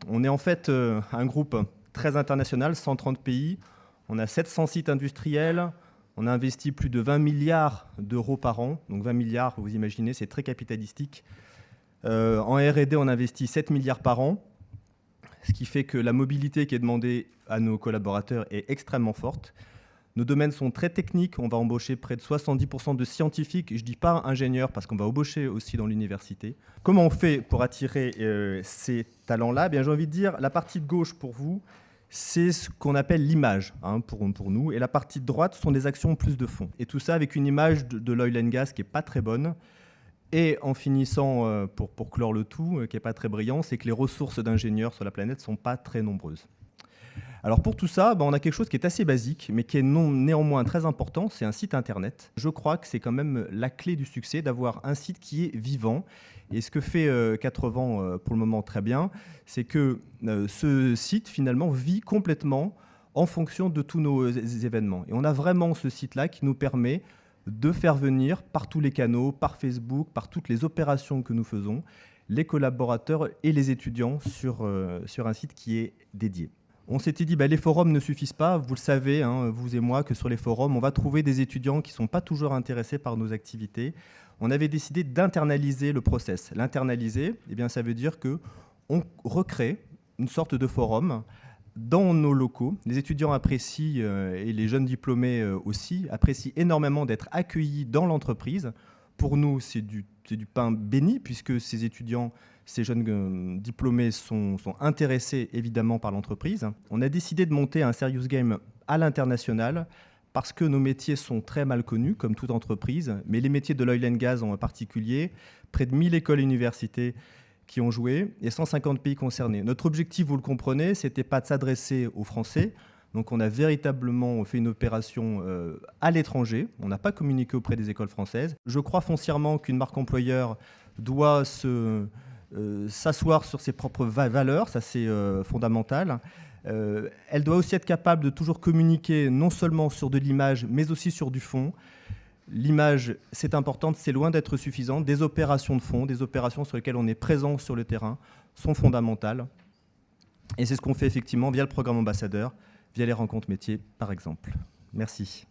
On est en fait un groupe très international, 130 pays. On a 700 sites industriels. On a investi plus de 20 milliards d'euros par an. Donc 20 milliards, vous imaginez, c'est très capitalistique. En R&D, on investit 7 milliards par an, ce qui fait que la mobilité qui est demandée à nos collaborateurs est extrêmement forte. Nos domaines sont très techniques. On va embaucher près de 70% de scientifiques. Je ne dis pas ingénieurs parce qu'on va embaucher aussi dans l'université. Comment on fait pour attirer ces talents-là? Bien, j'ai envie de dire, la partie de gauche pour vous, c'est ce qu'on appelle l'image pour nous. Et la partie de droite sont des actions plus de fond. Et tout ça avec une image de l'oil and gas qui n'est pas très bonne. Et en finissant, pour clore le tout, qui n'est pas très brillant, c'est que les ressources d'ingénieurs sur la planète ne sont pas très nombreuses. Alors pour tout ça, on a quelque chose qui est assez basique, mais qui est néanmoins très important, c'est un site internet. Je crois que c'est quand même la clé du succès d'avoir un site qui est vivant. Et ce que fait 4vents pour le moment très bien, c'est que ce site finalement vit complètement en fonction de tous nos événements. Et on a vraiment ce site-là qui nous permet de faire venir par tous les canaux, par Facebook, par toutes les opérations que nous faisons, les collaborateurs et les étudiants sur un site qui est dédié. On s'était dit, les forums ne suffisent pas. Vous le savez, vous et moi, que sur les forums, on va trouver des étudiants qui ne sont pas toujours intéressés par nos activités. On avait décidé d'internaliser le process. L'internaliser, ça veut dire qu'on recrée une sorte de forum dans nos locaux. Les étudiants apprécient, et les jeunes diplômés aussi, apprécient énormément d'être accueillis dans l'entreprise. Pour nous, c'est du pain béni, puisque ces étudiants, ces jeunes diplômés sont intéressés évidemment par l'entreprise. On a décidé de monter un serious game à l'international parce que nos métiers sont très mal connus, comme toute entreprise, mais les métiers de l'oil and gas en particulier, près de 1000 écoles et universités qui ont joué et 150 pays concernés. Notre objectif, vous le comprenez, ce n'était pas de s'adresser aux Français. Donc on a véritablement fait une opération à l'étranger. On n'a pas communiqué auprès des écoles françaises. Je crois foncièrement qu'une marque employeur doit s'asseoir sur ses propres valeurs, ça c'est fondamental. Elle doit aussi être capable de toujours communiquer non seulement sur de l'image, mais aussi sur du fond. L'image, c'est important, c'est loin d'être suffisant. Des opérations de fond, des opérations sur lesquelles on est présent sur le terrain, sont fondamentales. Et c'est ce qu'on fait effectivement via le programme ambassadeur, via les rencontres métiers, par exemple. Merci.